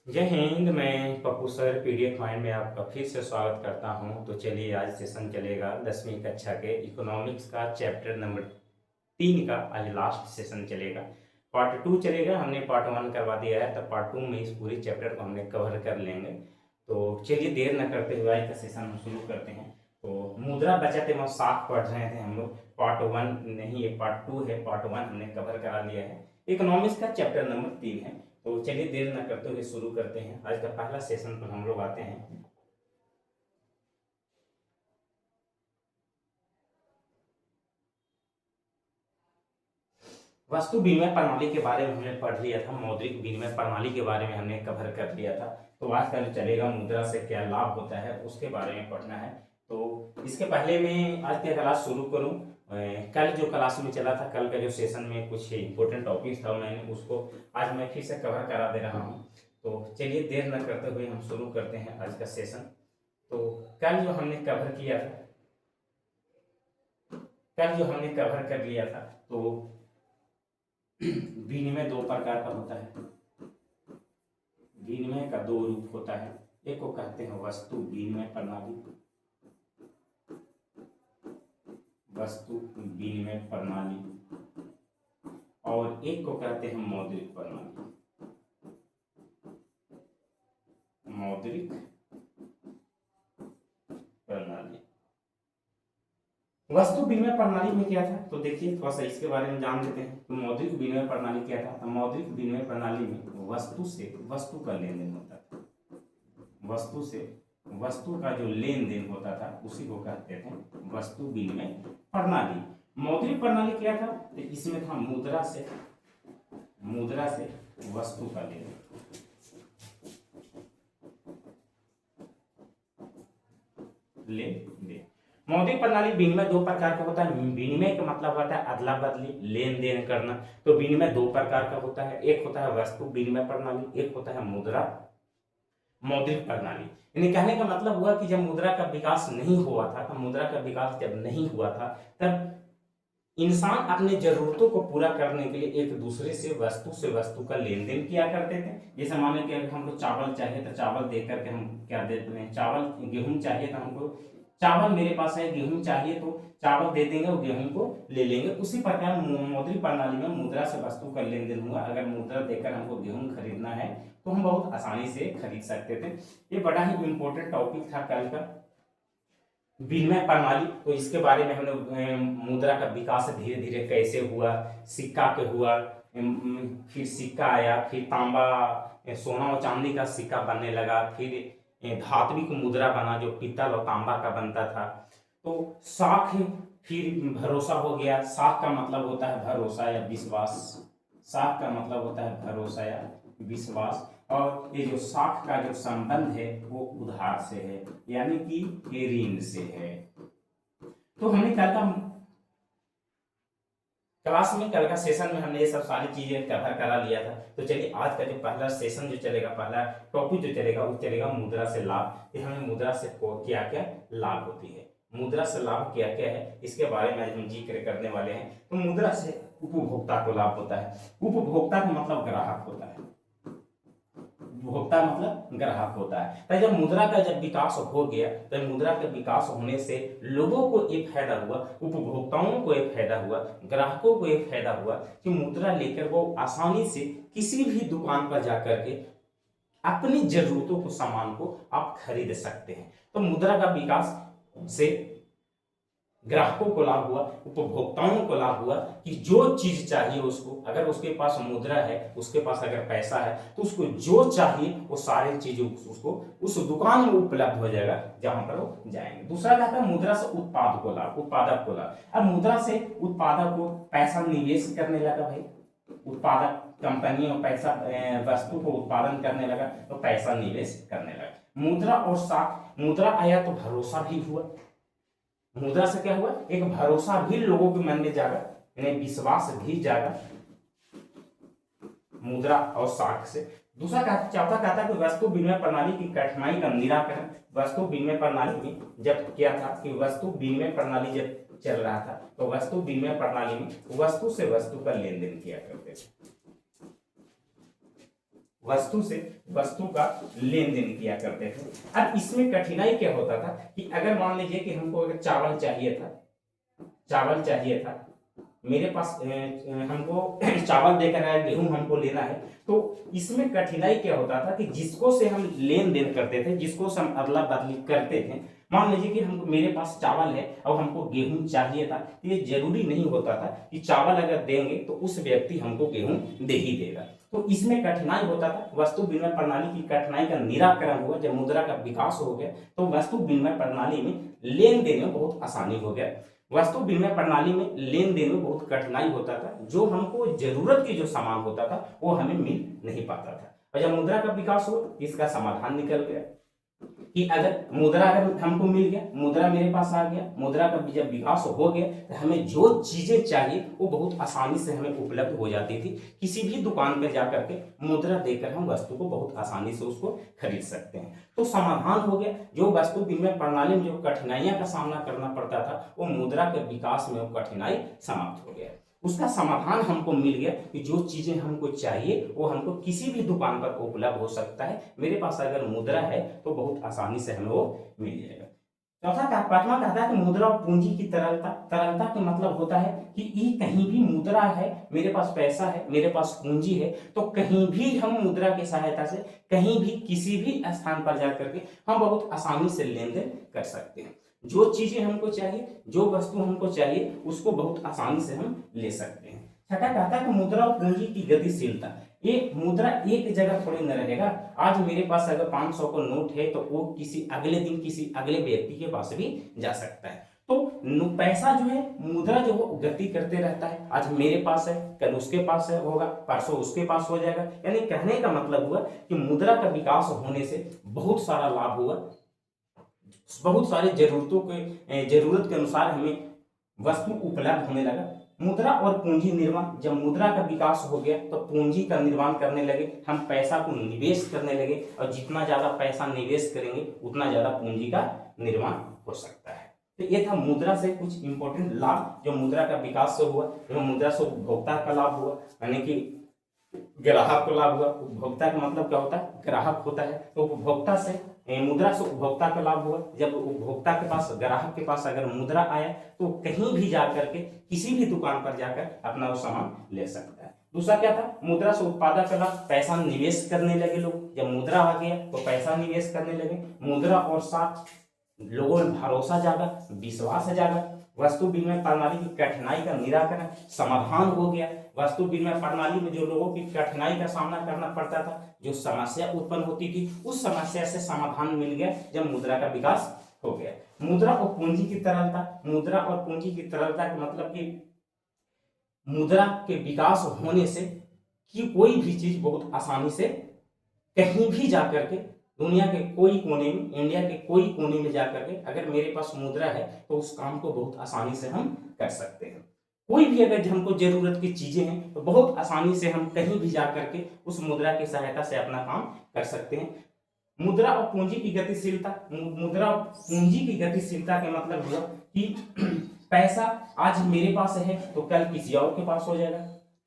जय हिंद। मैं Pappu sir PDF mind में आपका फिर से स्वागत करता हूं। तो चलिए, आज सेशन चलेगा 10वीं कक्षा के इकोनॉमिक्स का चैप्टर नंबर 3 का। आज लास्ट सेशन चलेगा, पार्ट 2 चलेगा। हमने पार्ट 1 करवा दिया है, तो पार्ट 2 में इस पूरी चैप्टर को हमने कवर कर लेंगे। तो चलिए, देर न करते हुए आज का सेशन हम शुरू करते हैं। तो मुद्रा बचत एवं साख पढ़ रहे थे हम लोग। पार्ट 1 नहीं, ये पार्ट 2 है। पार्ट 1 हमने कवर करा लिया है। इकोनॉमिक्स का चैप्टर नंबर 3 है। तो चलिए, देर न करते हुए शुरू करते हैं। आज का पहला सेशन पर हम लोग आते हैं। वस्तु विनिमय प्रणाली के बारे में हमने पढ़ लिया था। मौद्रिक विनिमय प्रणाली के बारे में हमने कवर कर लिया था। तो आज का जो चलेगा, मुद्रा से क्या लाभ होता है उसके बारे में पढ़ना है। तो इसके पहले मैं आज की क्लास शुरू करूं। कल जो क्लास में चला था, कल का जो सेशन में कुछ इंपॉर्टेंट टॉपिक था, मैंने उसको आज मैं फिर से कवर करा दे रहा हूं। तो चलिए, देर न करते हुए हम शुरू करते हैं आज का सेशन। तो कल जो हमने कवर किया था, कल जो हमने कवर कर लिया था, तो विनिमय दो प्रकार का होता है। विनिमय का दो रूप होता है। एक को कहते हैं वस्तु विनिमय प्रणाली, वस्तु विनिमय प्रणाली, और एक को कहते हैं मौद्रिक प्रणाली, मौद्रिक प्रणाली। वस्तु विनिमय प्रणाली में क्या था, तो देखिए थोड़ा सा इसके बारे में जान लेते हैं। तो मौद्रिक विनिमय प्रणाली क्या था? तो मौद्रिक विनिमय प्रणाली में वस्तु से वस्तु का लेन देन होता था। वस्तु से वस्तु का जो लेन देन होता था उसी को कहते थे वस्तु विनिमय प्रणाली। मौद्रिक प्रणाली क्या था? तो इसमें था मुद्रा से वस्तु का लेन देन। मौद्रिक प्रणाली विनिमय दो प्रकार का होता है। विनिमय का मतलब होता है अदला बदली, लेन देन करना। तो विनिमय दो प्रकार का होता है। एक होता है वस्तु विनिमय प्रणाली, एक होता है मुद्रा मौद्रिक प्रणाली। यानी कहने का मतलब हुआ कि जब मुद्रा का विकास नहीं हुआ था, तो मुद्रा का विकास जब नहीं हुआ था, तब इंसान अपने जरूरतों को पूरा करने के लिए एक दूसरे से वस्तु का लेन देन किया करते थे। जैसे मान लीजिए कि हमको चावल चाहिए तो चावल दे करके हम क्या देते हैं, चावल। गेहूं चाहिए तो हमको चावल, मेरे पास है, गेहूं चाहिए तो चावल दे देंगे और गेहूं को ले लेंगे। उसी प्रकार मौद्रिक प्रणाली में मुद्रा से वस्तु का लेन देन हुआ। अगर मुद्रा देकर हमको गेहूं खरीदना है तो हम बहुत आसानी से खरीद सकते थे। ये बड़ा ही इंपॉर्टेंट टॉपिक था कल का, विनिमय प्रणाली। तो इसके बारे में हमने मुद्रा का विकास धीरे धीरे कैसे हुआ, सिक्का के हुआ, फिर सिक्का आया, फिर तांबा, सोना और चांदी का सिक्का बनने लगा, फिर धात्विक मुद्रा बना जो पीतल और तांबा का बनता था। तो साख, फिर भरोसा हो गया। साख का मतलब होता है भरोसा या विश्वास। साख का मतलब होता है भरोसा या विश्वास। और ये जो साख का जो संबंध है वो उधार से है, यानी कि ऋण से है। तो हमने कल का सेशन में हमने ये सब सारी चीजें कवर करा लिया था। तो चलिए, आज का जो पहला सेशन जो चलेगा, पहला टॉपिक जो चलेगा वो चलेगा मुद्रा से लाभ। कि हमें मुद्रा से क्या क्या लाभ होती है, मुद्रा से लाभ क्या क्या है, इसके बारे में आज हम जिक्र करने वाले हैं। तो मुद्रा से उपभोक्ता को लाभ होता है। उपभोक्ता का मतलब ग्राहक होता है। उपभोक्ता मतलब ग्राहक होता है। तो जब मुद्रा का जब विकास हो गया, तो मुद्रा के विकास होने से लोगों को एक फायदा हुआ, उपभोक्ताओं को एक फायदा हुआ, ग्राहकों को एक फायदा हुआ कि मुद्रा लेकर वो आसानी से किसी भी दुकान पर जाकर के अपनी जरूरतों को, सामान को आप खरीद सकते हैं। तो मुद्रा का विकास से ग्राहकों को लाभ हुआ, उपभोक्ताओं को लाभ हुआ कि जो चीज चाहिए उसको, अगर उसके पास मुद्रा है, उसके पास अगर पैसा है, तो उसको जो चाहिए वो सारी चीजें उसको उस दुकान में उपलब्ध हो जाएगा जहां पर वो जाएंगे। दूसरा कहता है मुद्रा से उत्पाद को लाभ, उत्पादक को लाभ। अब मुद्रा से उत्पादक को पैसा निवेश करने लगा भाई, उत्पादक कंपनी और पैसा वस्तु को उत्पादन करने लगा तो पैसा निवेश करने लगा। मुद्रा और साख, मुद्रा आया तो भरोसा भी हुआ। मुद्रा से क्या हुआ, एक भरोसा भी लोगों के मन में जागा, यानी विश्वास भी जागा मुद्रा और साख से। दूसरा चौथा कहता है कि वस्तु विनिमय प्रणाली की कठिनाई का निराकरण। वस्तु विनिमय प्रणाली में जब क्या था कि वस्तु विनिमय प्रणाली जब चल रहा था, तो वस्तु विनिमय प्रणाली में वस्तु से वस्तु का लेन देन किया करते थे। वस्तु से वस्तु का लेन देन किया करते थे। अब इसमें कठिनाई क्या होता था कि अगर मान लीजिए कि हमको अगर चावल चाहिए था, मेरे पास हमको चावल देकर आया, गेहूं हमको लेना है, तो इसमें कठिनाई क्या होता था कि जिसको से हम लेन देन करते थे, जिसको से हम अदला बदली करते थे, मान लीजिए कि हम मेरे पास चावल है और हमको गेहूं चाहिए था, तो ये जरूरी नहीं होता था कि चावल अगर देंगे तो उस व्यक्ति हमको गेहूं दे ही देगा। तो इसमें कठिनाई होता था। वस्तु विनिमय प्रणाली की कठिनाई का निराकरण हुआ जब मुद्रा का विकास हो गया, तो वस्तु विनिमय प्रणाली में लेन देन में बहुत आसानी हो गया। वस्तु विनिमय प्रणाली में लेन देन में बहुत कठिनाई होता था, जो हमको जरूरत की जो सामान होता था वो हमें मिल नहीं पाता था। और जब मुद्रा का विकास हुआ, इसका समाधान निकल गया कि अगर मुद्रा अगर हमको मिल गया, मुद्रा मेरे पास आ गया, मुद्रा का जब विकास हो गया तो हमें जो चीजें चाहिए वो बहुत आसानी से हमें उपलब्ध हो जाती थी। किसी भी दुकान पर जाकर के मुद्रा देकर हम वस्तु को बहुत आसानी से उसको खरीद सकते हैं। तो समाधान हो गया। जो वस्तु विनिमय प्रणाली में जो कठिनाइयां का सामना करना पड़ता था, वो मुद्रा के विकास में वो कठिनाई समाप्त हो गया। उसका समाधान हमको मिल गया कि जो चीजें हमको चाहिए वो हमको किसी भी दुकान पर उपलब्ध हो सकता है। मेरे पास अगर मुद्रा है तो बहुत आसानी से हमें वो मिल जाएगा। पांचवा कहता है कि मुद्रा और पूंजी की तरलता। तरलता का मतलब होता है कि ये कहीं भी मुद्रा है, मेरे पास पैसा है, मेरे पास पूंजी है, तो कहीं भी हम मुद्रा की सहायता से कहीं भी किसी भी स्थान पर जाकर के हम बहुत आसानी से लेन देन कर सकते हैं। जो चीजें हमको चाहिए, जो वस्तु हमको चाहिए, उसको बहुत आसानी से हम ले सकते हैं। छठा कहता है कि मुद्रा और पूंजी की गतिशीलता। ये मुद्रा एक जगह थोड़ी न रहेगा। आज मेरे पास अगर 500 का नोट है तो वो किसी अगले दिन किसी अगले व्यक्ति के पास भी जा सकता है। तो पैसा जो है, मुद्रा जो है गति करते रहता है। आज मेरे पास है, कल उसके पास है होगा, परसों उसके पास हो जाएगा। यानी कहने का मतलब हुआ कि मुद्रा का विकास होने से बहुत सारा लाभ हुआ, बहुत सारी जरूरत के अनुसार हमें वस्तु उपलब्ध होने लगा। मुद्रा और पूंजी निर्माण। जब मुद्रा का विकास हो गया तो पूंजी का निर्माण करने लगे, हम पैसा को निवेश करने लगे, और जितना ज्यादा पैसा निवेश करेंगे उतना ज्यादा पूंजी का निर्माण हो सकता है। तो ये था मुद्रा से कुछ इंपॉर्टेंट लाभ जो मुद्रा का विकास से हुआ। जो मुद्रा से उपभोक्ता का लाभ हुआ, यानी कि ग्राहक को लाभ हुआ। उपभोक्ता का मतलब क्या होता है? ग्राहक होता है। तो उपभोक्ता से मुद्रा से उपभोक्ता का लाभ हुआ। जब उपभोक्ता के पास, ग्राहक के पास अगर मुद्रा आया तो कहीं भी जाकर के किसी भी दुकान पर जाकर अपना वो सामान ले सकता है। दूसरा क्या था? मुद्रा से उत्पादक का लाभ। पैसा निवेश करने लगे लोग। जब मुद्रा आ गया तो पैसा निवेश करने लगे। मुद्रा और साथ लोगों में भरोसा जागा, विश्वास जागा। वस्तु विनिमय प्रणाली की कठिनाई का निराकरण, समाधान हो गया। वस्तु विनिमय प्रणाली में जो लोगों की कठिनाई का सामना करना पड़ता था, जो समस्या उत्पन्न होती थी, उस समस्या से समाधान मिल गया जब मुद्रा का विकास हो गया। मुद्रा और पूंजी की तरलता। मुद्रा और पूंजी की तरलता का मतलब कि मुद्रा के विकास होने से कि कोई भी चीज बहुत आसानी से कहीं भी जाकर के, दुनिया के कोई कोने में, इंडिया के कोई कोने में जाकर के अगर मेरे पास मुद्रा है तो उस काम को बहुत आसानी से हम कर सकते हैं। कोई भी अगर हमको जरूरत की चीजें हैं तो बहुत आसानी से हम कहीं भी जाकर के उस मुद्रा की सहायता से अपना काम कर सकते हैं। मुद्रा और पूंजी की गतिशीलता। मुद्रा और पूंजी की गतिशीलता का मतलब हुआ कि पैसा आज मेरे पास है तो कल किसी और के पास हो जाएगा।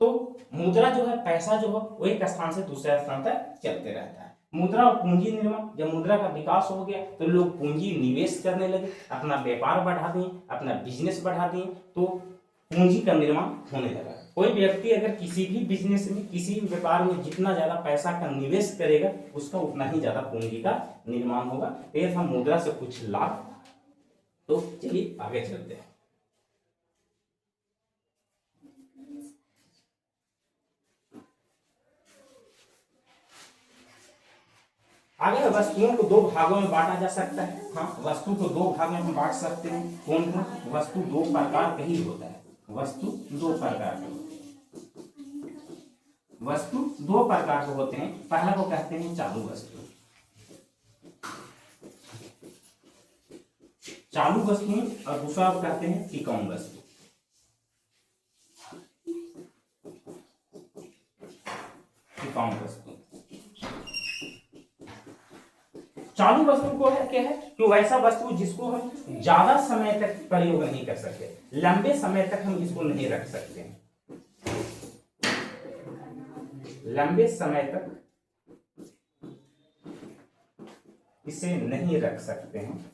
तो मुद्रा जो है, पैसा जो है, वो एक स्थान से दूसरे स्थान तक चलते रहता है। मुद्रा और पूंजी निर्माण। जब मुद्रा का विकास हो गया तो लोग पूंजी निवेश करने लगे, अपना व्यापार बढ़ा दिए, अपना बिजनेस बढ़ा दिए, तो पूंजी का निर्माण होने लगा। कोई व्यक्ति अगर किसी भी बिजनेस में, किसी भी व्यापार में जितना ज्यादा पैसा का निवेश करेगा उसका उतना ही ज्यादा पूंजी का निर्माण होगा। तो ये था मुद्रा से कुछ लाभ। तो चलिए आगे चलते हैं। आगे वस्तुओं को दो भागों में बांटा जा सकता है। हाँ, वस्तु को दो भागों में हम बांट सकते हैं। कौन कौन? वस्तु दो प्रकार का ही होता है। वस्तु दो प्रकार के होते हैं। वस्तु दो प्रकार के होते हैं। पहला को कहते हैं चालू वस्तु। चालू वस्तु, और दूसरा को कहते हैं टिकाऊ वस्तु। टिकाऊ वस्तु। चालू वस्तु को है क्या है कि वैसा वस्तु जिसको हम ज्यादा समय तक प्रयोग नहीं कर सकते, लंबे समय तक हम इसको नहीं रख सकते, लंबे समय तक इसे नहीं रख सकते हैं,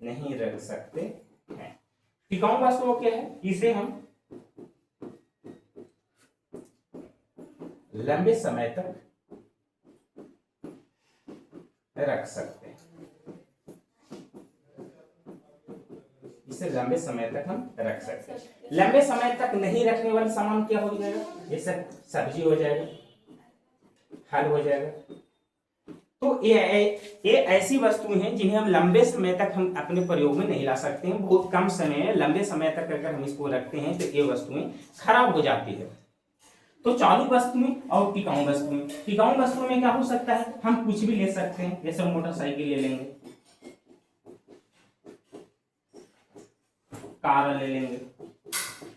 नहीं रख सकते हैं। टिकाऊ वस्तुओं क्या है, इसे हम लंबे समय तक रख सकते हैं, इसे लंबे समय तक हम रख सकते हैं। लंबे समय तक नहीं रखने वाले सामान क्या हो जाएगा, जैसे सब्जी हो जाएगा, फल हो जाएगा। तो ये ऐसी वस्तुएं हैं जिन्हें हम लंबे समय तक हम अपने प्रयोग में नहीं ला सकते हैं। बहुत कम समय में, लंबे समय तक अगर हम इसको रखते हैं तो ये वस्तुएं खराब हो जाती है। तो चालू वस्तुएं और टिकाऊ वस्तुएं, टिकाऊ वस्तुओं में क्या हो सकता है, हम कुछ भी ले सकते हैं, जैसे मोटरसाइकिल ले लेंगे, कार ले लेंगे।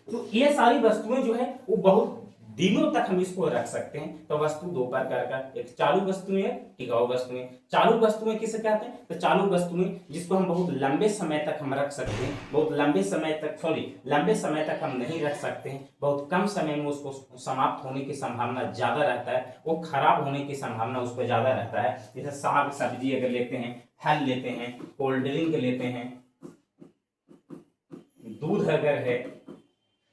तो ये सारी वस्तुएं जो है वो बहुत दिनों तक हम इसको रख सकते हैं। तो वस्तु दो प्रकार का, एक चालू वस्तुएं, टिकाऊ वस्तुएं। चालू वस्तुएं किसे कहते हैं, तो चालू वस्तुएं जिसको हम बहुत लंबे समय तक हम रख सकते हैं, बहुत लंबे समय तक, लंबे समय तक हम नहीं रख सकते हैं, बहुत कम समय में उसको समाप्त होने की संभावना ज्यादा रहता है, वो खराब होने की संभावना उस पर ज्यादा रहता है। जैसे साग सब्जी अगर लेते हैं, फल लेते हैं, कोल्ड ड्रिंक लेते हैं, दूध अगर है,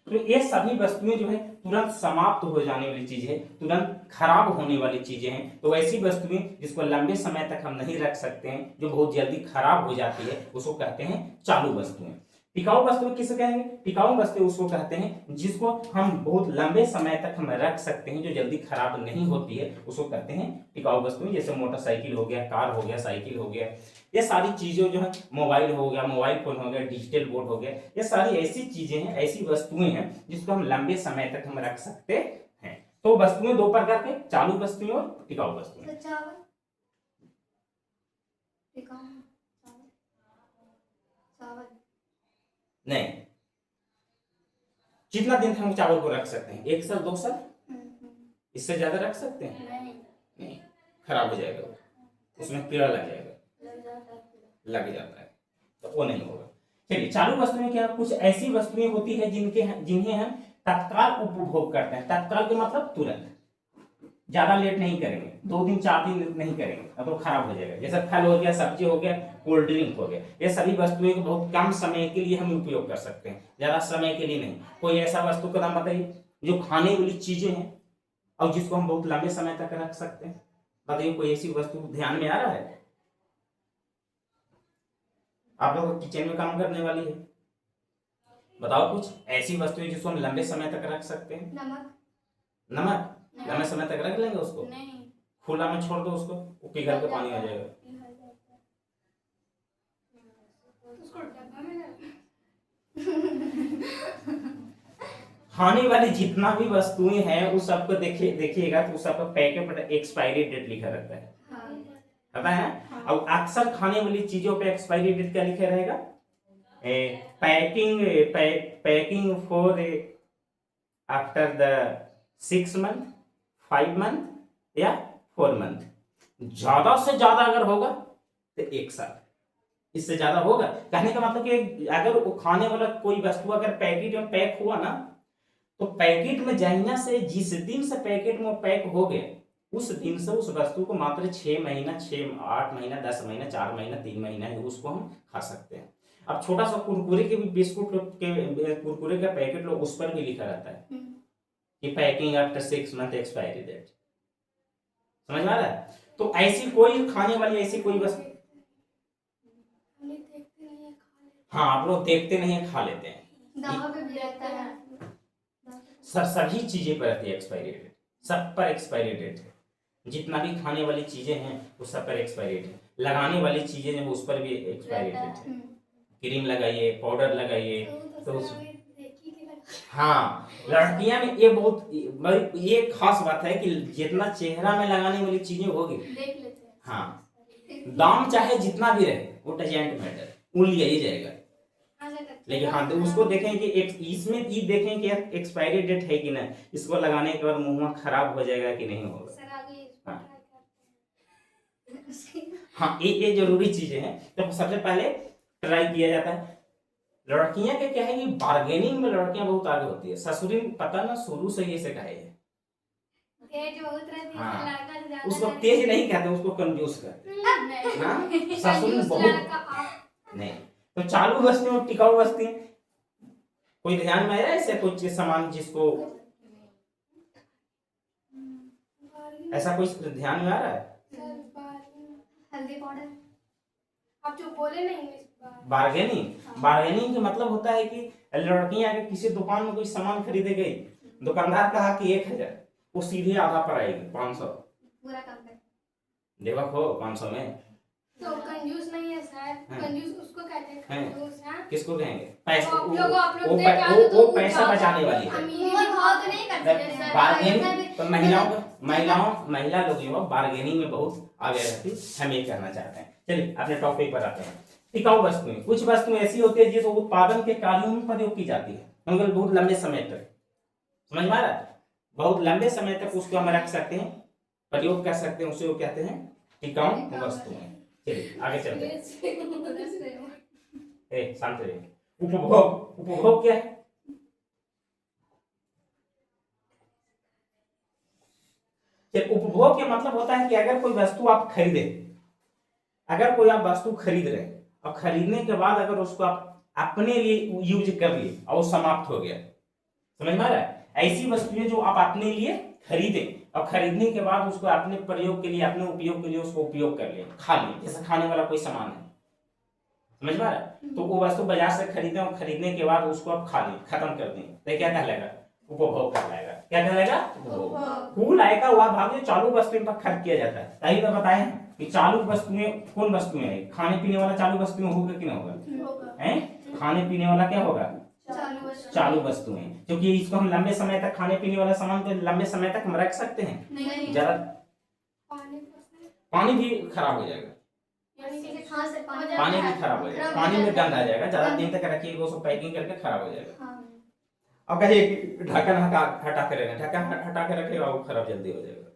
तो ये सभी वस्तुएं जो है तुरंत समाप्त हो जाने वाली चीज है, तुरंत खराब होने वाली चीजें हैं। तो ऐसी वस्तुएं जिसको लंबे समय तक हम नहीं रख सकते हैं, जो बहुत जल्दी खराब हो जाती है, उसको कहते हैं चालू वस्तुएं। टिकाऊ वस्तुएं किसे कहेंगे, टिकाऊ वस्तुएं उसको कहते हैं जिसको हम बहुत लंबे समय तक हम रख सकते हैं, जो जल्दी खराब नहीं होती है, उसको कहते हैं टिकाऊ वस्तुएं। जैसे मोटरसाइकिल हो गया, कार हो गया, साइकिल हो गया, ये सारी चीजें जो है, मोबाइल हो गया, मोबाइल फोन हो गया, डिजिटल बोर्ड हो गया, ये सारी ऐसी चीजें हैं, ऐसी वस्तुएं हैं जिसको हम लंबे समय तक हम रख सकते हैं। तो वस्तुएं दो प्रकार के, चालू वस्तुएं और टिकाऊ वस्तुएं। नहीं, कितना दिन हम चावल को रख सकते हैं, 1 साल 2 साल, इससे ज्यादा रख सकते हैं नहीं, खराब हो जाएगा, उसमें कीड़ा लग जाएगा, लग जाता है, तो वो नहीं होगा। चलिए, चालू वस्तु में क्या, कुछ ऐसी वस्तुएं होती है जिन्हें हम तत्काल उपभोग करते हैं। तत्काल के मतलब तुरंत, ज्यादा लेट नहीं करेंगे, 2 दिन 4 दिन नहीं करेंगे, अब तो खराब हो जाएगा। जैसे फल हो गया, सब्जी हो गया, कोल्ड ड्रिंक हो गया, ये सभी वस्तुएं को बहुत कम समय के लिए हम उपयोग कर सकते हैं, ज्यादा समय के लिए नहीं। कोई ऐसा वस्तु का नाम बताइए जो खाने वाली चीजें हैं और जिसको हम बहुत लंबे समय तक रख सकते हैं, बताइए कोई ऐसी वस्तु ध्यान में आ रहा है? आप लोग किचन में काम करने वाली है, बताओ कुछ ऐसी वस्तुएं जिसको हम लंबे समय तक रख सकते हैं। नमक। नमक लंबे समय तक रख लेंगे उसको? नहीं। खुला में छोड़ दो उसको, वो पिघल के पानी आ जाएगा। खाने वाली जितना भी वस्तुएं हैं उस सबको देखिएगा तो उस सब पर पैकेट पर एक्सपायरी डेट लिखा रहता है, पता है? अब अक्सर खाने वाली चीजों पे एक्सपायरी डेट क्या लिखा रहेगा, packing for after the 6 month, 5 month या 4 मंथ। ज्यादा से ज्यादा अगर होगा तो 1 साल, इससे ज्यादा होगा। कहने का मतलब कि अगर वो खाने वाला कोई वस्तु अगर पैकेट में पैक हुआ ना, तो पैकेट में जहिना से जिस दिन से पैकेट में पैक हो गया, उस दिन से उस वस्तु को मात्र 6 महीना, 8 महीना, 10 महीना, 4 महीना, 3 महीना है, उसको हम खा सकते हैं। अब छोटा सा कुरकुरे के भी बिस्कुट के कुरकुरे का पैकेट लो, उस पर भी लिखा रहता है कि packing after 6 month expiry date. समझ में आ रहा है? तो ऐसी कोई खाने वाली ऐसी कोई वस्तु, हाँ आप लोग देखते नहीं है, खा लेते हैं, दावा पे भी रहता है, सभी चीजें पर रहती है एक्सपायरी डेट, सब पर एक्सपायरी डेट है। जितना भी खाने वाली चीजें हैं उस सब पर एक्सपायरी डेट है। लगाने वाली चीजें हैं उस पर भी एक्सपायरी डेट है। क्रीम लगाइए, पाउडर लगाइए, तो हाँ, लड़कियां में ये बहुत ये खास बात है कि जितना चेहरा में लगाने वाली चीजें होगी, देख लेते हैं, हाँ, दाम चाहे जितना भी रहे वो डजेंट मैटर, वो लिया ही जाएगा। लेकिन हाँ, तो उसको देखें कि इसमें ये देखें कि एक्सपायरी डेट है कि नहीं, इसको लगाने के बाद मुंह खराब हो जाएगा कि नहीं होगा। हाँ, ये जरूरी चीजें हैं। तो सबसे पहले ट्राई किया जाता है। लड़कियां के क्या है कि बार्गेनिंग में लड़कियां बहुत आगे होती है। ससुरी पता ना शुरू से ही इसे कहे है, तेज बहुत रहती है, हाँ। लड़का से ज्यादा उसको लड़की- तेज नहीं कहते, उसको कंजूस कहते नहीं। हैं। हाँ, ससुर कंजूस बहुत लड़का आप- नहीं। तो चालू वस्तु और टिकाऊ वस्तु कोई ध्यान में आया ऐसे कुछ चीज सामान जिसको ऐसा कुछ ध्यान में आ रहा है? हल्दी पाउडर। आप जो बोले नहीं इस बार। बार्गेनिंग, बार्गेनिंग का मतलब होता है कि लड़कियां अगर किसी दुकान में कोई सामान खरीदे गई, दुकानदार कहा कि 1000, वो सीधे आधा पर आएगी 500, पूरा कम कर। देखो 500 में। तो कंजूस नहीं है सर, हाँ। कंजूस उसको कहते हैं हैं। कंजूस। हाँ, किसको कहेंगे? पैसा, आप लोग वो देख के आते तो वो वो पैसा ज्यादा- बचाने वाली है। अमीरी भाव तो नहीं कर सकते सर। बार्गेनिंग तो महिला लोग जो है बार्गेनिंग में बहुत आगे रहती, हम ये कहना चाहते हैं। चलिए अपने टॉपिक पर आते हैं। टिकाऊ वस्तुएं, कुछ वस्तुएं ऐसी होती है जिसको उत्पादन के कार्यों में प्रयोग की जाती है, मतलब बहुत लंबे समय तक, समझ में आ रहा है? बहुत लंबे समय तक उसको हम रख सकते हैं, प्रयोग कर सकते हैं, उसे वो कहते हैं टिकाऊ वस्तुएं। चलिए आगे चलते हैं। शांत रहिए। उपभोग, उपभोग क्या है? उपभोग के मतलब होता है कि अगर कोई वस्तु आप खरीदे, अगर कोई आप वस्तु खरीद रहे और खरीदने के बाद अगर उसको आप अपने लिए यूज कर लिए और समाप्त हो गया, समझ में आ रहा है? ऐसी वस्तुएं जो आप अपने लिए खरीदे और खरीदने के बाद उसको अपने प्रयोग के लिए, अपने उपयोग के लिए उसको उपयोग कर लिए, खा लिए, जैसे खाने वाला कोई सामान है, समझ में आ रहा है? तो वो वस्तु बाजार से खरीदे और खरीदने के बाद उसको आप खा लिए, खत्म कर दें, तो क्या कहलाएगा? उपभोग कहलाएगा। क्या कहलाएगा? उपभोग। कुल आय का वह भाग जो चालू वस्तुओं पर खर्च किया जाता है, तभी तो बताए कि चालू वस्तुएं कौन वस्तुएं हैं? खाने पीने वाला चालू वस्तुएं होगा कि ना होगा? हैं? खाने पीने वाला क्या होगा? चालू वस्तुएं, क्योंकि इसको हम लंबे समय तक, खाने पीने वाला सामान तो लंबे समय तक हम रख सकते हैं। नहीं। जरा पानी भी खराब हो जाएगा, पानी भी खराब हो जाएगा, पानी में गंद आ जाएगा, ज्यादा दिन तक रखिएगा उसको पैकिंग करके खराब हो जाएगा। अब कहिए कि ढक्कन हटा के रखें, ढक्कन हटा के रखेगा वो खराब जल्दी हो जाएगा,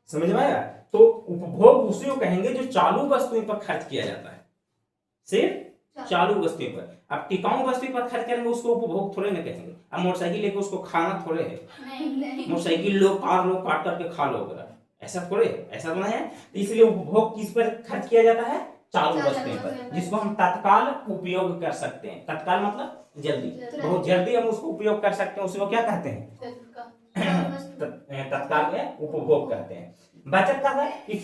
समझ में आया? तो उपभोग उसे को कहेंगे जो चालू वस्तुओं पर खर्च किया जाता है, सिर्फ चालू वस्तुओं पर। अब टिकाऊ वस्तु पर खर्च करेंगे उसको उपभोग थोड़े ना कहेंगे। अब मोटरसाइकिल लेके उसको खाना थोड़े है, मोटरसाइकिल लो काट करके खा लो, ऐसा थोड़े, ऐसा तो नहीं है। इसलिए उपभोग किस पर खर्च किया जाता है? चालू वस्तुओं पर, जिसको हम तत्काल उपयोग कर सकते हैं। तत्काल मतलब जल्दी, बहुत जल्दी हम उसको उपयोग कर सकते हैं, उसको क्या कहते हैं? तत्काल में उपभोग कहते हैं। बचत का है कि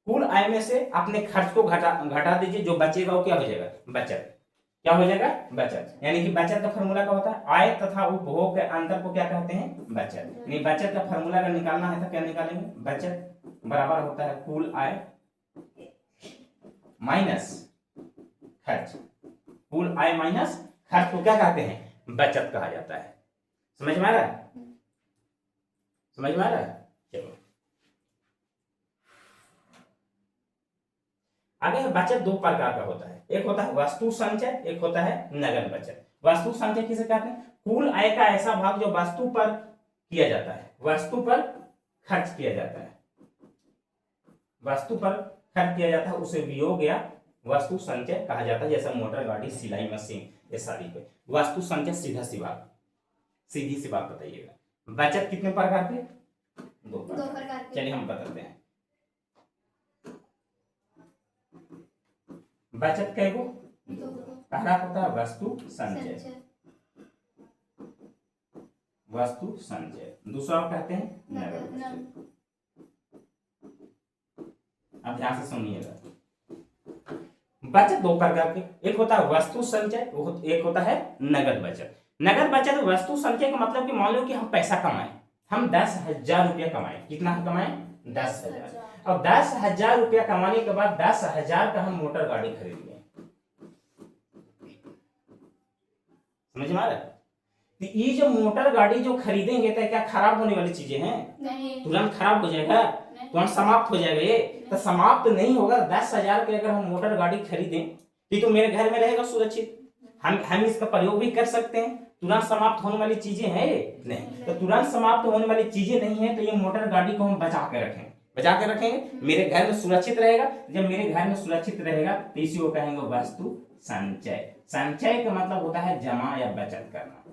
कुल आय में से अपने खर्च को घटा दीजिए, जो बचेगा वो क्या हो जाएगा? बचत। क्या हो जाएगा? बचत। यानी कि बचत का फॉर्मूला क्या होता है? आय तथा उपभोग के अंतर को क्या कहते हैं? बचत। यानी बचत का फॉर्मूला अगर निकालना है तो क्या निकालेंगे? बचत बराबर होता है कुल आय माइनस खर्च। कुल आय माइनस खर्च को क्या कहते हैं? बचत कहा जाता है। समझ में आ रहा है? समझ में आ रहा है? चलो आगे है। बचत दो प्रकार का होता है, एक होता है वस्तु संचय, एक होता है नगद बचत। वस्तु संचय किसे कहते हैं? कुल आय का ऐसा भाग जो वस्तु पर किया जाता है, वस्तु पर खर्च किया जाता है, वस्तु पर खर्च किया जाता है, उसे वियोग या वस्तु संचय कहा जाता है। जैसे मोटर गाड़ी, सिलाई मशीन, ये सारी पे वस्तु संचय। सीधी सी बात बताइएगा, बचत कितने प्रकार के? दो प्रकार। चलिए हम बताते हैं। बचत कई गो? पहला होता है वस्तु संचय, वस्तु संचय। दूसरा कहते हैं नगद बचत। अब ध्यान से सुनिएगा, बचत दो प्रकार के, एक होता है वस्तु संचय, एक होता है नगद बचत। नगद बचत वस्तु संचय का मतलब कि मान लो कि हम पैसा कमाए, हम 10,000 रुपया कमाए। कितना कमाए? 10,000। अब 10,000 रुपया कमाने के बाद 10,000 का हम मोटर गाड़ी खरीद लिए। समझ में आ रहा है? तो ये जो मोटर गाड़ी जो खरीदेंगे तो क्या खराब होने वाली चीजें हैं? नहीं। तुरंत खराब हो जाएगा, तुरंत समाप्त हो जाएगा। ये तो समाप्त नहीं होगा। 10,000 के अगर हम मोटर गाड़ी खरीदें तो मेरे घर में रहेगा सुरक्षित, हम इसका प्रयोग भी कर सकते हैं। तुरंत समाप्त होने वाली चीजें हैं ये? नहीं। तो तुरंत समाप्त होने वाली चीजें नहीं है तो ये मोटर गाड़ी को हम बचा के रखेंगे, मेरे घर में सुरक्षित रहेगा। जब मेरे घर में सुरक्षित रहेगा तो इसी को कहेंगे वस्तु संचय। संचय का मतलब होता है जमा या बचत करना।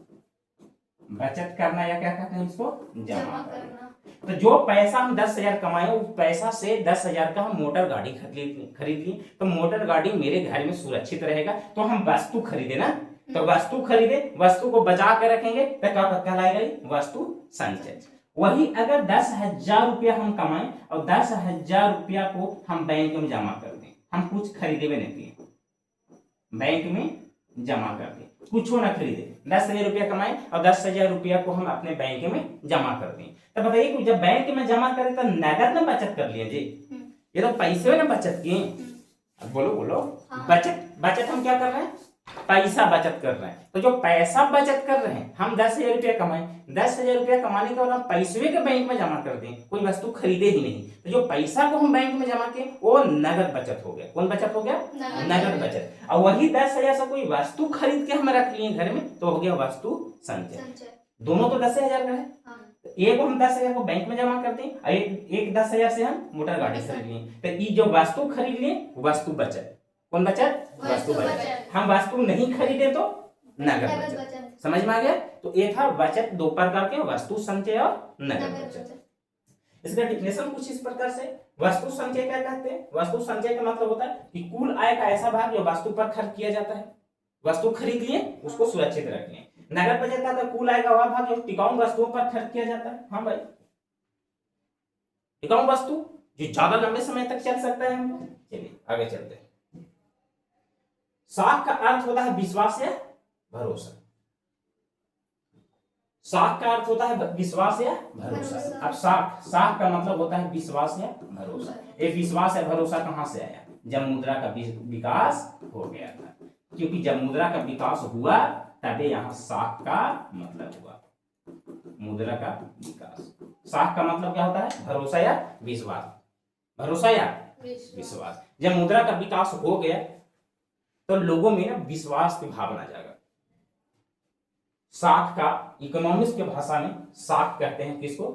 बचत करना या क्या कहते हैं इसको, जमा जमा करना। करना। तो जो पैसा हम 10,000 कमाए उस पैसा से 10,000 का हम मोटर गाड़ी खरीद ली, तो मोटर गाड़ी मेरे घर में सुरक्षित रहेगा। तो हम वस्तु खरीदे ना, तो वस्तु खरीदे, वस्तु को बचा के रखेंगे तो क्या कहलाएगा ये, वस्तु संचय। वही अगर 10,000 रुपया हम कमाएं और 10,000 रुपया को हम बैंक में जमा कर दें, हम कुछ खरीदे भी नहीं दिए, बैंक में जमा कर दें, कुछ ना खरीदे, 10,000 रुपया कमाए और 10,000 रुपया को हम अपने बैंक में जमा कर दें, तो बताइए कि जब बैंक में जमा करें तो नगद में बचत कर लिए जी, ये तो पैसे में ना बचत किए। अब बोलो बोलो, बचत हम क्या कर रहे हैं, पैसा बचत कर रहे हैं। तो जो पैसा बचत कर रहे हैं, हम 10,000 रुपया कमाए, 10,000 रुपया कमाने के बाद हम पैसे के बैंक में जमा कर दें, कोई वस्तु खरीदे ही नहीं, तो जो पैसा को हम बैंक में जमा किए वो नगद बचत हो गया। कौन बचत हो गया, नगद बचत। और वही 10,000 से कोई वस्तु खरीद के हम रख लिए घर में, तो हो गया वस्तु संचय। दोनों तो 10,000 का है, एक हम 10,000 को बैंक में जमा करते हैं और एक 10,000 से हम मोटर गाड़ी खरीद लिए, तो ये जो वस्तु खरीद लिए वस्तु बचत। कौन बचत, वस्तु बचत। हम वस्तु नहीं खरीदे तो नगद बचत। समझ में आ गया। तो ये था बचत, दो प्रकार के, वस्तु संचय और नगद बचत। इसका डिफिनेशन कुछ इस प्रकार से, वस्तु संचय क्या कहते हैं, वस्तु संचय का मतलब होता है कि कुल आय का ऐसा भाग जो वस्तु पर खर्च किया जाता है, वस्तु खरीद लिए उसको सुरक्षित रख लिए। नगद बचत का तो कुल आय का वह भाग जो टिकाऊ वस्तुओं पर खर्च किया जाता है। हाँ भाई, टिकाऊ वस्तु जो ज्यादा लंबे समय तक चल सकता है हमको। चलिए आगे चलते हैं। साख का अर्थ होता है विश्वास या भरोसा। साख का अर्थ होता है विश्वास या भरोसा। अब साख का मतलब होता है विश्वास या भरोसा। ये विश्वास या भरोसा कहां से आया, जब मुद्रा का विकास हो गया था, क्योंकि जब मुद्रा का विकास हुआ तभी यहाँ साख का मतलब हुआ, मुद्रा का विकास। साख का मतलब क्या होता है, भरोसा या विश्वास, भरोसा या विश्वास। जब मुद्रा का विकास हो गया तो लोगों में ना विश्वास की भावना जागा। साख का इकोनॉमिक्स के भाषा में साख कहते हैं किसको,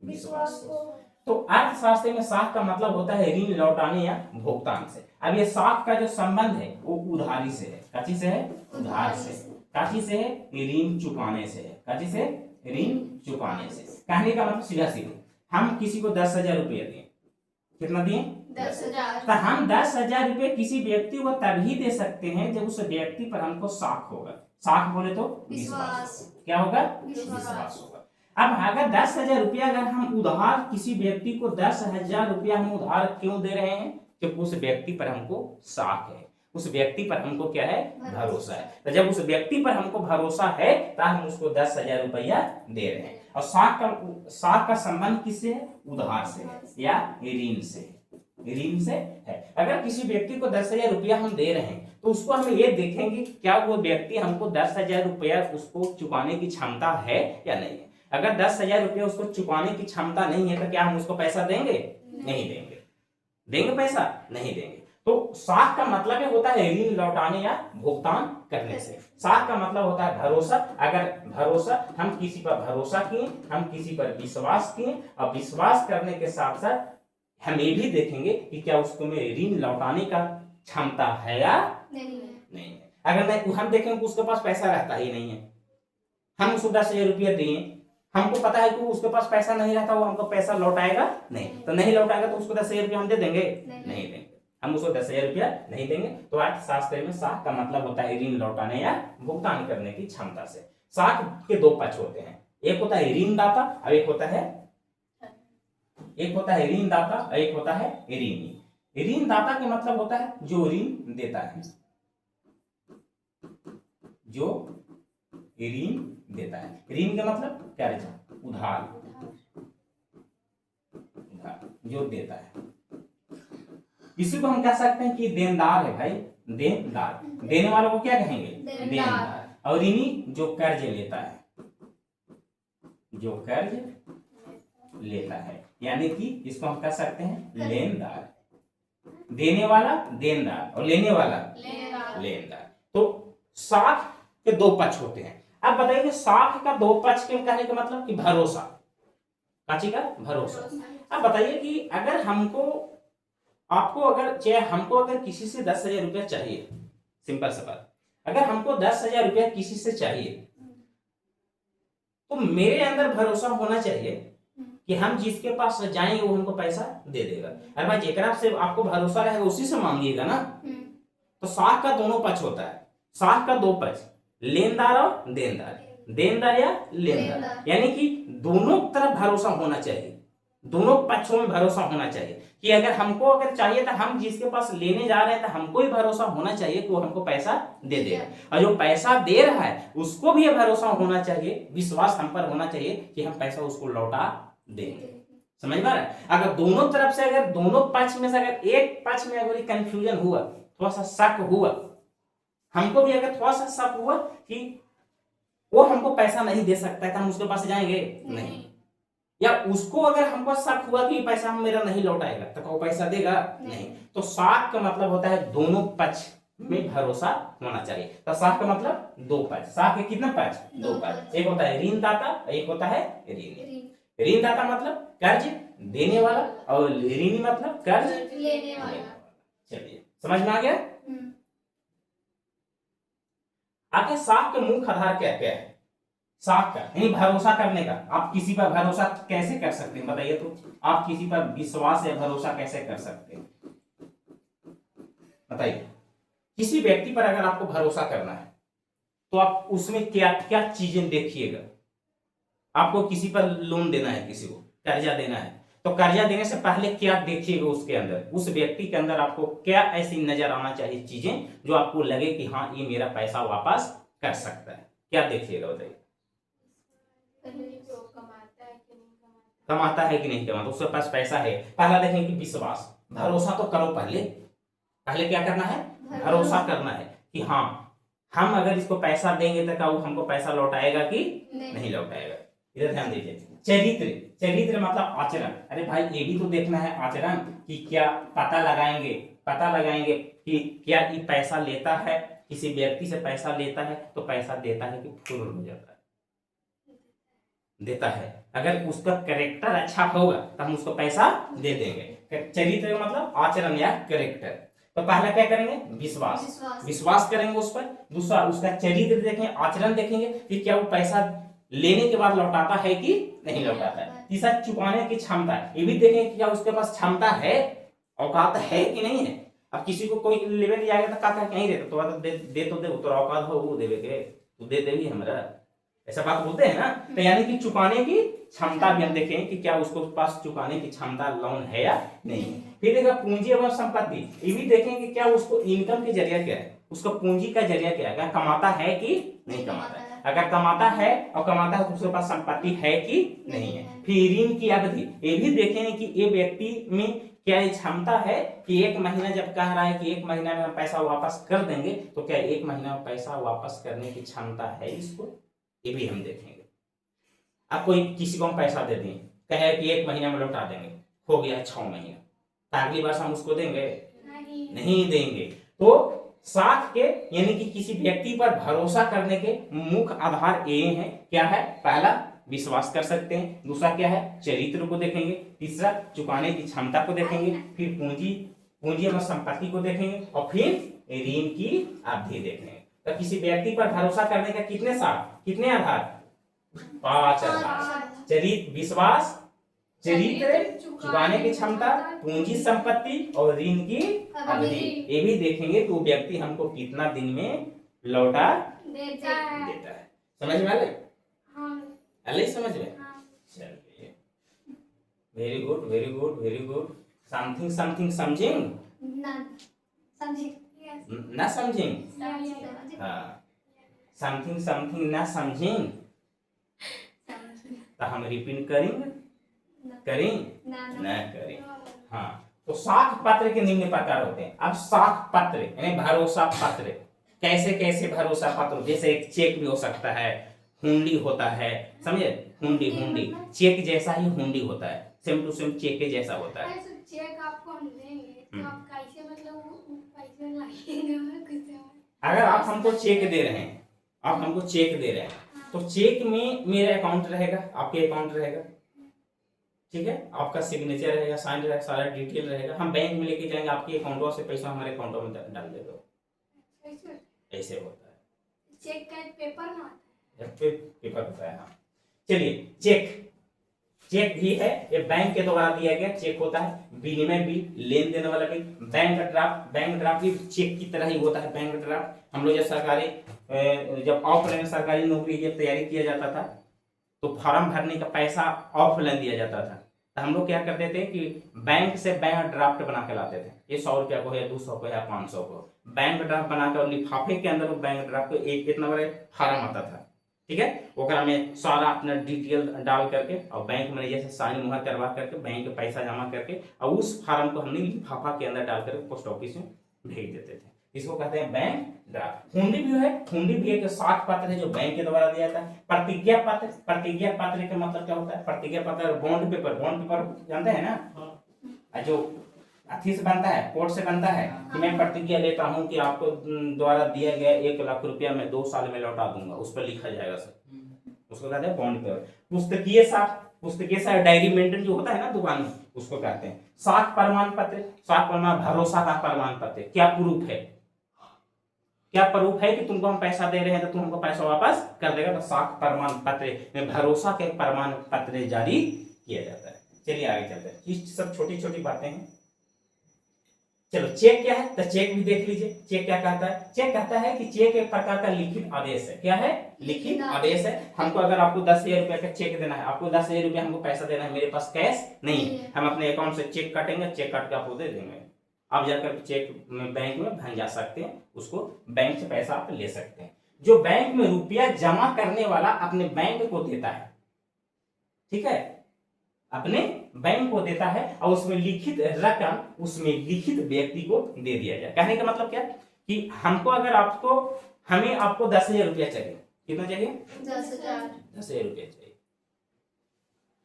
विश्वास को। तो अर्थशास्त्र में साख का मतलब होता है ऋण लौटाने या भुगतान से। अब ये साख का जो संबंध है वो उधारी से है। काची से है, उधार से। काची से है, ऋण चुकाने से है। काची से, ऋण चुकाने से। कहने का मतलब सीधा सीधा, हम किसी को 10,000 रुपया दिए, कितना दिए, 10,000। तो हम 10,000 रुपए किसी व्यक्ति को तभी दे सकते हैं जब उस व्यक्ति पर हमको साख होगा। साख बोले तो विश्वास। क्या होगा, विश्वास होगा। अब अगर 10,000 रुपया अगर हम उधार किसी व्यक्ति को 10,000 रुपया हम उधार क्यों दे रहे हैं, क्योंकि उस व्यक्ति पर हमको साख है, उस व्यक्ति पर हमको क्या है, भरोसा है। तो जब उस व्यक्ति पर हमको भरोसा है तो हम उसको 10,000 रुपया दे रहे हैं। और साख का संबंध किससे है, उधार से है या ऋण से, ऋण से है। अगर किसी व्यक्ति को 10,000 रुपया हम दे रहे हैं तो उसको हम ये देखेंगे क्या वो व्यक्ति हमको 10,000 रुपया उसको चुकाने की क्षमता है या नहीं है। अगर 10,000 रुपया उसको चुकाने की क्षमता नहीं है तो क्या हम उसको पैसा देंगे, नहीं देंगे। देंगे पैसा, नहीं देंगे। तो साख का मतलब होता है ऋण लौटाने या भुगतान करने से। साख का मतलब होता है भरोसा। अगर भरोसा, हम किसी पर भरोसा किए, हम किसी पर विश्वास किए, और विश्वास करने के साथ साथ हम ये भी देखेंगे कि क्या उसको में ऋण लौटाने का क्षमता है या नहीं है। अगर नहीं, हम देखेंगे कि उसके पास पैसा रहता ही नहीं है, हम उसको 10,000 रुपया दिए, हमको पता है कि उसके पास पैसा नहीं रहता, वो हमको पैसा लौटाएगा नहीं, तो नहीं लौटाएगा तो उसको 10,000 रुपया हम दे देंगे, नहीं देंगे, हम उसको 10,000 रुपया नहीं देंगे। तो अर्थशास्त्र में साख का मतलब होता है ऋण लौटाने या भुगतान करने की क्षमता से। साख के दो पक्ष होते हैं, एक होता है ऋणदाता और एक होता है ऋणदाता और एक होता है ऋणी। ऋणदाता के मतलब होता है जो ऋण देता है, जो ऋण देता है। ऋण का मतलब क्या रहता है, उधार, जो देता है। इसी को हम कह सकते हैं कि देनदार है भाई, देनदार। देने वालों को क्या कहेंगे, देनदार। और ऋणी जो कर्ज लेता है, जो कर्ज लेता है, यानी कि इसको हम कह सकते हैं लेनदार। देने वाला देनदार और लेने वाला लेनदार। तो साख के दो पक्ष होते हैं। अब बताइए कि साख का दो पक्ष के कहने का मतलब कि भरोसा, काची का भरोसा। अब बताइए कि अगर हमको अगर किसी से 10,000 रुपया चाहिए, सिंपल सा बात, अगर हमको 10,000 रुपया किसी से चाहिए तो मेरे अंदर भरोसा होना चाहिए कि हम जिसके पास जाएंगे वो हमको पैसा दे देगा। अरे भाई जेकरा से आपको भरोसा रहेगा उसी से मांगिएगा ना। तो साख का दोनों पक्ष होता है, साख का दो पक्ष, लेनदार और देनदार, देनदार या लेनदार, यानी कि दोनों तरफ भरोसा होना चाहिए, दोनों पक्षों में भरोसा होना चाहिए कि अगर हमको अगर चाहिए तो हम जिसके पास लेने जा रहे हैं तो हमको ही भरोसा होना चाहिए कि वो हमको पैसा दे देगा, और जो पैसा दे रहा है उसको भी ये भरोसा होना चाहिए, विश्वास हम पर होना चाहिए कि हम पैसा उसको लौटा देंगे। समझ में आ रहा है? अगर दोनों तरफ से, अगर दोनों पक्ष में से अगर एक पक्ष में अगर कंफ्यूजन हुआ, थोड़ा सा शक हुआ, हमको भी अगर थोड़ा सा शक हुआ कि वो हमको पैसा नहीं दे सकता है तो हम उसके पास जाएंगे नहीं, या उसको अगर हमको शक हुआ कि पैसा मेरा नहीं लौटाएगा तो वो पैसा देगा नहीं। तो साख का मतलब होता है दोनों पक्ष में भरोसा होना चाहिए। तो साख का मतलब दो पक्ष, साख के कितने पक्ष? दो पक्ष, एक होता है ऋणदाता, एक होता है ऋणी। ऋणदाता मतलब कर्ज देने वाला और ऋणी मतलब कर्ज लेने वाला। चलिए समझ में आ गया। आगे साख का मुख्य आधार क्या क्या है? साख का यानी भरोसा करने का। आप किसी पर भरोसा कैसे कर सकते हैं बताइए तो? आप किसी पर विश्वास या भरोसा कैसे कर सकते हैं बताइए? किसी व्यक्ति पर अगर आपको भरोसा करना है तो आप उसमें क्या क्या चीजें देखिएगा। आपको किसी पर लोन देना है, किसी को कर्जा देना है, तो कर्जा देने से पहले क्या देखिएगा उसके अंदर, उस व्यक्ति के अंदर आपको क्या ऐसी नजर आना चाहिए चीजें जो आपको लगे कि हाँ ये मेरा पैसा वापस कर सकता है? क्या देखिएगा बताइए? कमाता है कि नहीं कमाता, उसके पास पैसा है। पहला देखें कि विश्वास, भरोसा तो करो पहले, पहले क्या करना है? भरोसा करना है कि हाँ हम अगर इसको पैसा देंगे तो क्या वो हमको पैसा लौटाएगा कि नहीं लौटाएगा। इधर ध्यान दीजिए। चरित्र, चरित्र मतलब आचरण। अरे भाई ये भी तो देखना है आचरण कि क्या, पता लगाएंगे कि क्या ये पैसा लेता है, किसी व्यक्ति से पैसा लेता है तो पैसा देता है कि फुल हो जाता है? देता है। अगर उसका कैरेक्टर अच्छा होगा तो हम उसको पैसा दे देंगे। चरित्र मतलब आचरण या कैरेक्टर। तो पहला क्या करेंगे? विश्वास करेंगे उस पर। दूसरा उसका चरित्र देखेंगे, आचरण देखेंगे कि क्या वो पैसा लेने के बाद लौटाता है कि नहीं लौटाता है। तीसरा चुकाने की क्षमता, ये भी देखेंगे कि क्या उसके पास क्षमता है, औकात है कि नहीं है। अब किसी को कोई लेवल जाएगा तो का नहीं देता, तो दे तो दे, तो औकात हो वो देवे के, तो दे देवी हमरा, ऐसा बात बोलते हैं ना। तो यानी कि चुकाने की क्षमता भी हम देखें कि क्या उसको पास चुकाने की क्षमता लोन है या नहीं। फिर देखा पूंजी एवं संपत्ति, ये भी देखें कि क्या उसको इनकम के जरिया क्या है, उसका पूंजी का जरिया क्या है, क्या कमाता है कि नहीं कमाता है। अगर कमाता है और कमाता है तो उसके पास संपत्ति है कि नहीं है। फिर ऋण की अवधि, ये भी देखें कि ये व्यक्ति में क्या ये क्षमता है कि एक महीना जब कह रहा है कि एक महीना में हम पैसा वापस कर देंगे, तो क्या एक महीना में पैसा वापस करने की क्षमता है इसको, ये भी हम देखेंगे। अब कोई किसी को हम पैसा दे दें, कहे कि एक महीना में लौटा देंगे, हो गया 6 महीना, तो अगली बार हम उसको देंगे? नहीं देंगे। तो साख के यानी कि किसी व्यक्ति पर भरोसा करने के मुख्य आधार ये है, क्या है? पहला विश्वास कर सकते हैं, दूसरा क्या है? चरित्र को देखेंगे, तीसरा चुकाने की क्षमता को देखेंगे, फिर पूंजी एवं संपत्ति को देखेंगे, और फिर ऋण की अवधि देखेंगे। तो किसी व्यक्ति पर भरोसा करने का कितने साख, कितने आधार? 5 आधार। चरित्र, विश्वास, चरित्र, चुकाने की क्षमता, पूंजी संपत्ति और ऋण की अवधि, ये भी देखेंगे तो व्यक्ति हमको कितना दिन में लौटा देता है। समझ में आ गए? समझ में? चलिए, very good very good very good. Something something समझिंग ना समझिंग? हाँ, समथिंग समथिंग ना समझिंग, तो हम रिपीट करेंगे, ना करें। हाँ, तो साख पत्र के निम्न प्रकार होते हैं। अब साख पत्र यानी भरोसा पत्र, कैसे कैसे भरोसा पत्र? जैसे एक चेक भी हो सकता है, हुंडी होता है, समझे? हुंडी चेक जैसा ही हुंडी होता है, सेम टू सेम चेक के जैसा होता है। चेक आपको हम देंगे तो आप कैसे मतलब पैसे लाएंगे? अगर आप हमको चेक दे रहे हैं, तो चेक में मेरा अकाउंट रहेगा, आपके अकाउंट रहेगा, ठीक है? आपका सिग्नेचर रहेगा, साइन रहेगा, सारा डिटेल रहेगा। हम बैंक में लेके जाएंगे, आपके अकाउंटों से पैसा हमारे अकाउंटों में डाल देगा। ऐसे होता है। चेक का पेपर ना पेपर होता है। हाँ, चलिए चेक, चेक भी है, ये बैंक के द्वारा दिया गया चेक होता है। विनिमय बिल, लेन देन वाला bill. Bank draft, bank draft भी चेक की तरह ही होता है। बैंक ड्राफ्ट हम लोग जब सरकारी, जब ऑफलाइन सरकारी नौकरी की तैयारी किया जाता था तो फॉर्म भरने का पैसा ऑफलाइन दिया जाता था, तो हम लोग क्या करते थे कि बैंक से बैंक ड्राफ्ट बना के लाते थे। ये 100 रुपया को या 200 को या 500 को बैंक ड्राफ्ट बनाकर, और लिफाफे के अंदर वो बैंक ड्राफ्ट को एक इतना बड़ा फॉर्म आता था, ठीक है। ओकरा में सारा अपना डिटेल डाल करके और बैंक मैनेजर से साइन मुहर करवा करके बैंक में पैसा जमा करके और उस फार्म को हमने लिफाफा के अंदर डाल करके पोस्ट ऑफिस में भेज देते थे। इसको कहते हैं बैंक ड्राफ्ट। हुंडी भी है, हुंडी भी एक साख पत्र है जो बैंक के द्वारा दिया जाता है। प्रतिज्ञा पत्र, प्रतिज्ञा पत्र का मतलब क्या होता है? प्रतिज्ञा पत्र बॉन्ड पेपर, बॉन्ड पेपर जानते हैं ना, जो अथी से बनता है, कोर्ट से बनता है कि मैं प्रतिज्ञा लेता हूं कि आपको द्वारा दिया गया 1 लाख रुपया मैं 2 साल में लौटा दूंगा, उस पर लिखा जाएगा सब, उसको कहते हैं बॉन्ड पेपर। पुस्तकीय साख, पुस्तकीय साख डायरी मेंटेन जो होता है ना दुकान में, उसको कहते हैं साख प्रमाण पत्र। साख प्रमाण भरोसा का प्रमाण पत्र, क्या प्रूफ है, क्या प्रूफ है कि तुमको हम पैसा दे रहे हैं तो तुम हमको पैसा वापस कर देगा, तो साख प्रमाण पत्र में भरोसा के प्रमाण पत्र जारी किया जाता है। चलिए आगे चलते हैं, ये सब छोटी छोटी बातें हैं। चलो चेक क्या है, तो चेक भी देख लीजिए। चेक क्या कहता है? चेक कहता है कि चेक एक प्रकार का लिखित आदेश है। क्या है? लिखित आदेश है। हमको अगर आपको 10,000 रुपया का चेक देना है, आपको 10,000 रुपया हमको पैसा देना है, मेरे पास कैश नहीं है, हम अपने अकाउंट से चेक काटेंगे, चेक काट के आपको दे देंगे, आप जाकर चेक बैंक में भंजा सकते हैं, उसको बैंक से पैसा आप ले सकते हैं। जो बैंक में रुपया जमा करने वाला अपने बैंक को देता है, ठीक है, अपने बैंक को देता है और उसमें लिखित रकम उसमें लिखित व्यक्ति को दे दिया जाए। कहने का मतलब क्या कि हमको अगर आपको, हमें आपको 10,000 रुपया चाहिए, कितना चाहिए? 10,000। 10,000 रुपया चाहिए,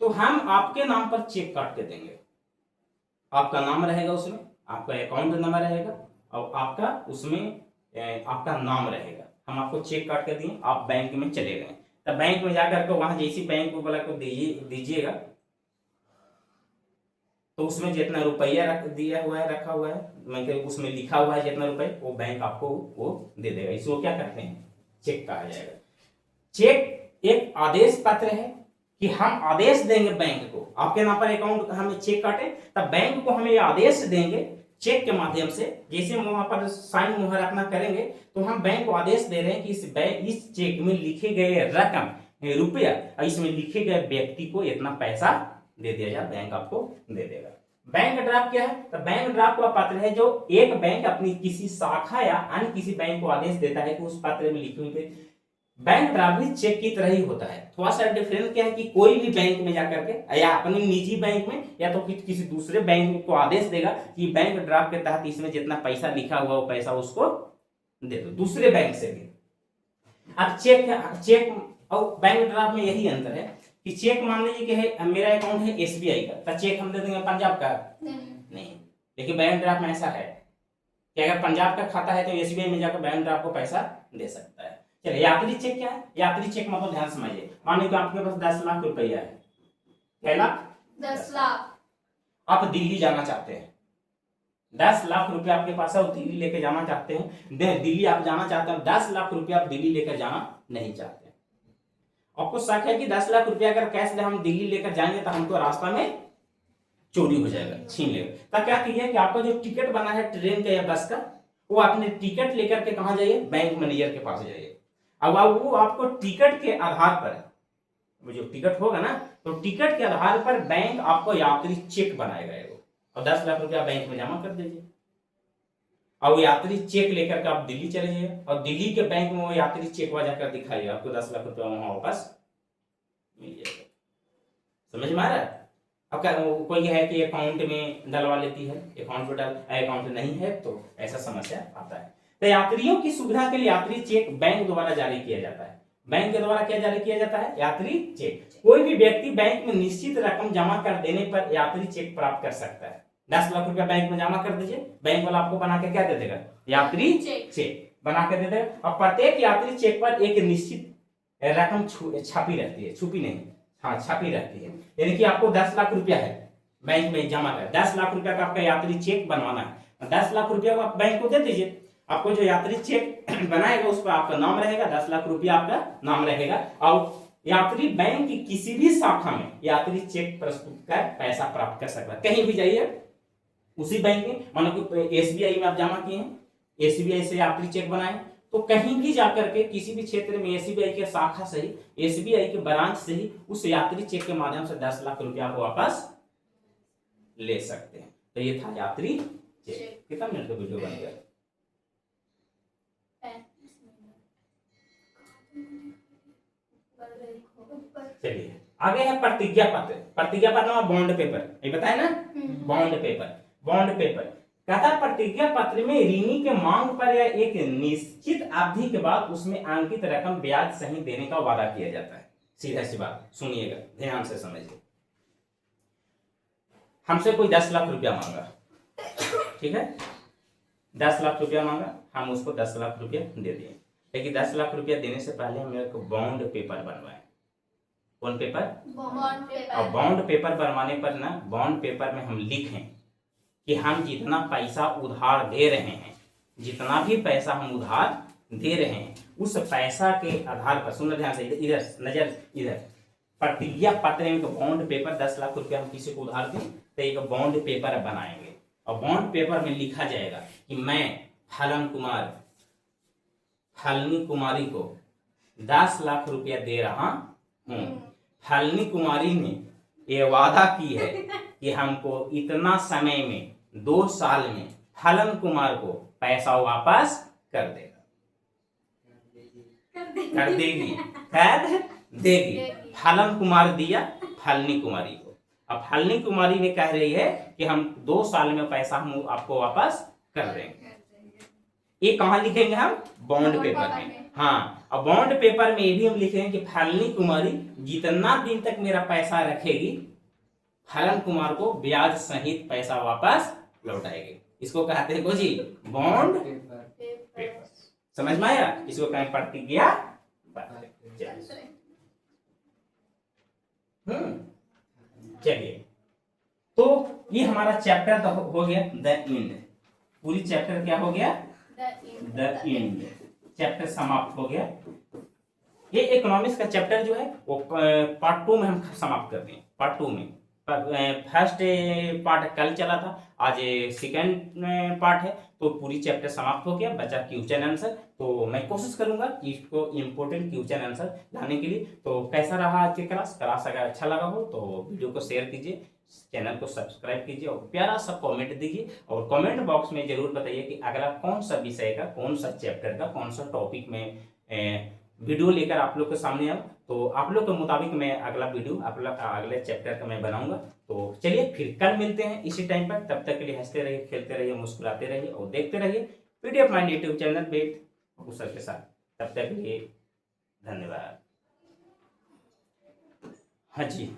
तो हम आपके नाम पर चेक काट के देंगे। आपका नाम रहेगा उसमें, आपका अकाउंट नंबर रहेगा और आपका उसमें आपका नाम रहेगा। हम आपको चेक काट के दिए, आप बैंक में चले गए, तब बैंक में जाकर के वहां जैसी बैंक वाला को दीजिएगा तो उसमें जितना रुपया दिया हुआ है, रखा हुआ है, मतलब उसमें लिखा हुआ है जितना रुपए, वो बैंक आपको वो दे देगा। इसको क्या कहते हैं? चेक कहा जाएगा। चेक एक आदेश पत्र है कि हम आदेश देंगे बैंक को, आपके नाम पर अकाउंट हमें चेक काटे, तब बैंक को हमें आदेश देंगे चेक के माध्यम से। जैसे वहां पर साइन मुहर अपना करेंगे तो हम बैंक को आदेश दे रहे हैं कि इस चेक में लिखे गए रकम रुपया और इसमें लिखे गए व्यक्ति को इतना पैसा दे दिया जाए, बैंक आपको दे देगा। बैंक ड्राफ्ट क्या है? तो बैंक ड्राफ्ट वह पत्र है जो एक बैंक अपनी किसी शाखा या अन्य किसी बैंक को आदेश देता है कि उस पत्र में लिखे हुए। बैंक ड्राफ्ट भी चेक की तरह ही होता है। थोड़ा सा डिफरेंस क्या है कि कोई भी बैंक में जाकर के या अपने निजी बैंक में या तो किसी दूसरे बैंक को आदेश देगा कि बैंक ड्राफ्ट के तहत इसमें जितना पैसा लिखा हुआ वो पैसा उसको दे दो, दूसरे बैंक से भी। अब चेक और बैंक ड्राफ्ट में यही अंतर है कि चेक मान लीजिए कि है मेरा अकाउंट है SBI का, तो चेक हम दे देंगे पंजाब का नहीं। लेकिन बैंक ड्राफ्ट में ऐसा है कि अगर पंजाब का खाता है तो SBI में जाकर बैंक ड्राफ्ट को पैसा दे सकता है। चलिए यात्री चेक क्या है? यात्री चेक मतलब ध्यान समझिए, मान लीजिए आपके पास 10 लाख रुपया है, क्या लाख? 10 लाख। आप दिल्ली जाना चाहते हैं, 10 लाख रुपया आपके पास है और दिल्ली लेकर जाना चाहते हैं। दिल्ली आप जाना चाहते हैं, 10 लाख रुपया आप दिल्ली लेकर जाना नहीं चाहते। आपको शक है कि 10 लाख रुपया अगर कैश हम दिल्ली लेकर जाएंगे तो हमको रास्ता में चोरी हो जाएगा, छीन लेगा। तब क्या कीजिए कि आपका जो टिकट बना है ट्रेन का या बस का, वो अपने टिकट लेकर के कहाँ जाइए? बैंक मैनेजर के पास जाइए। अब वो आपको टिकट के आधार पर, जो टिकट होगा ना, तो टिकट के आधार पर बैंक आपको यात्री चेक बनाएगा और 10 लाख रुपया बैंक में जमा कर दीजिए और वो यात्री चेक लेकर के आप दिल्ली चले जाइए और दिल्ली के बैंक में वो यात्री चेक वहां जाकर दिखाइए, आपको 10 लाख रुपया वहां वापस मिल जाएगा। समझ में आ रहा है? अब कोई है कि अकाउंट में डलवा लेती है, अकाउंट में अकाउंट नहीं है तो ऐसा समस्या आता है। तो यात्रियों की सुविधा के लिए यात्री चेक बैंक द्वारा जारी किया जाता है। बैंक के द्वारा क्या जारी किया जाता है? यात्री चेक। कोई भी व्यक्ति बैंक में निश्चित रकम जमा कर देने पर यात्री चेक प्राप्त कर सकता है। 10 लाख रुपया बैंक में जमा कर दीजिए, बैंक वाला आपको बना के क्या दे देगा? यात्री चेक बना के दे देगा। और प्रत्येक यात्री चेक पर एक निश्चित रकम छापी रहती है, छुपी नहीं, हाँ छापी रहती है। यानी कि आपको 10 लाख रुपया है बैंक में जमा कर, 10 लाख रुपया का आपका यात्री चेक बनवाना है, 10 लाख रुपया को आप बैंक को दे दीजिए। आपको जो यात्री चेक बनाएगा उस पर आपका नाम रहेगा, 10 लाख रुपया आपका नाम रहेगा और यात्री बैंक की किसी भी शाखा में यात्री चेक प्रस्तुत कर पैसा प्राप्त कर सकता है। कहीं भी जाइए उसी बैंक में, मानो कि एसबीआई में आप जमा किए हैं, एसबीआई से यात्री चेक बनाए, तो कहीं भी जाकर के किसी भी क्षेत्र में एसबीआई के शाखा से ही, एसबीआई के ब्रांच से ही उस यात्री चेक के माध्यम से 10 लाख रुपया को वापस ले सकते हैं। तो ये था यात्री चेक। कितना मिनट का वीडियो बन गया? चलिए आगे है प्रतिज्ञा पत्र। प्रतिज्ञा पत्र में बॉन्ड पेपर, ये बताया ना, बॉन्ड पेपर। बॉन्ड पेपर कहता है प्रतिज्ञा पत्र में ऋणी के मांग पर या एक निश्चित अवधि के बाद उसमें अंकित रकम ब्याज सहित देने का वादा किया जाता है। सीधा सी बात सुनिएगा, ध्यान से समझिए। हमसे कोई 10 लाख रुपया मांगा, ठीक है, 10 लाख रुपया मांगा, हम उसको 10 लाख रुपया दे दिए। लेकिन 10 लाख रुपया देने से पहले हम एक बॉन्ड पेपर बनवाए। कौन पेपर? Bond paper. और बॉन्ड पेपर बनवाने पर ना, बॉन्ड पेपर में हम लिखें कि हम जितना पैसा उधार दे रहे हैं, जितना भी पैसा हम उधार दे रहे हैं, उस पैसा के आधार पर, सुन ध्यान से, इधर नजर, इधर प्रतिज्ञा पत्र में बॉन्ड पेपर 10 लाख रुपया हम किसी को उधार दें तो एक बॉन्ड पेपर बनाएंगे और बॉन्ड पेपर में लिखा जाएगा कि मैं फलन कुमार, फलनी कुमारी को 10 लाख रुपया दे रहा हूँ। फलनी कुमारी ने ये वादा की है कि हमको इतना समय में, 2 साल में फलन कुमार को पैसा वापस कर देगा, कर देगी, कर देगी। फलन कुमार दिया फलनी कुमारी को। अब फलनी कुमारी ने कह रही है कि हम 2 साल में पैसा हम आपको वापस कर देंगे। ये कहाँ लिखेंगे हम? बॉन्ड पेपर में। हाँ, और बॉन्ड पेपर में ये भी हम लिखेंगे कि फलनी कुमारी जितना दिन तक मेरा पैसा रखेगी, फलन कुमार को ब्याज सहित पैसा वापस लौटाएगी। इसको कहते हैं जी बॉन्ड पेपर। समझ में आया? इसको कहें प्रतिज्ञा पत्र। चलिए, तो ये हमारा चैप्टर तो हो गया द एंड। पूरी चैप्टर क्या हो गया? The end. चैप्टर समाप्त हो गया। ये इकोनॉमिक्स का चैप्टर जो है वो पार्ट 2 में हम समाप्त कर दें। पार्ट 2 में फर्स्ट पार्ट कल चला था, आज सेकंड पार्ट है, तो पूरी चैप्टर समाप्त हो गया। बचा क्वेश्चन आंसर, तो मैं कोशिश करूंगा कि इसको इम्पोर्टेंट क्वेश्चन आंसर लाने के लिए। तो कैसा रहा आज की क्लास अगर अच्छा लगा हो तो वीडियो को शेयर कीजिए, चैनल को सब्सक्राइब कीजिए और प्यारा सा कमेंट दीजिए। और कमेंट बॉक्स में जरूर बताइए कि अगला कौन सा विषय का, कौन सा चैप्टर का, कौन सा टॉपिक में वीडियो लेकर आप लोग के सामने आऊँ। तो आप लोग के मुताबिक मैं अगला वीडियो अगले चैप्टर का मैं बनाऊंगा। तो चलिए फिर कल मिलते हैं इसी टाइम पर। तब तक के लिए हंसते रहिए, खेलते रहिए, मुस्कुराते रहिए और देखते रहिए पीडीएफ माइंड यूट्यूब चैनल पे सर के साथ। तब तक के लिए धन्यवाद। हाँ जी।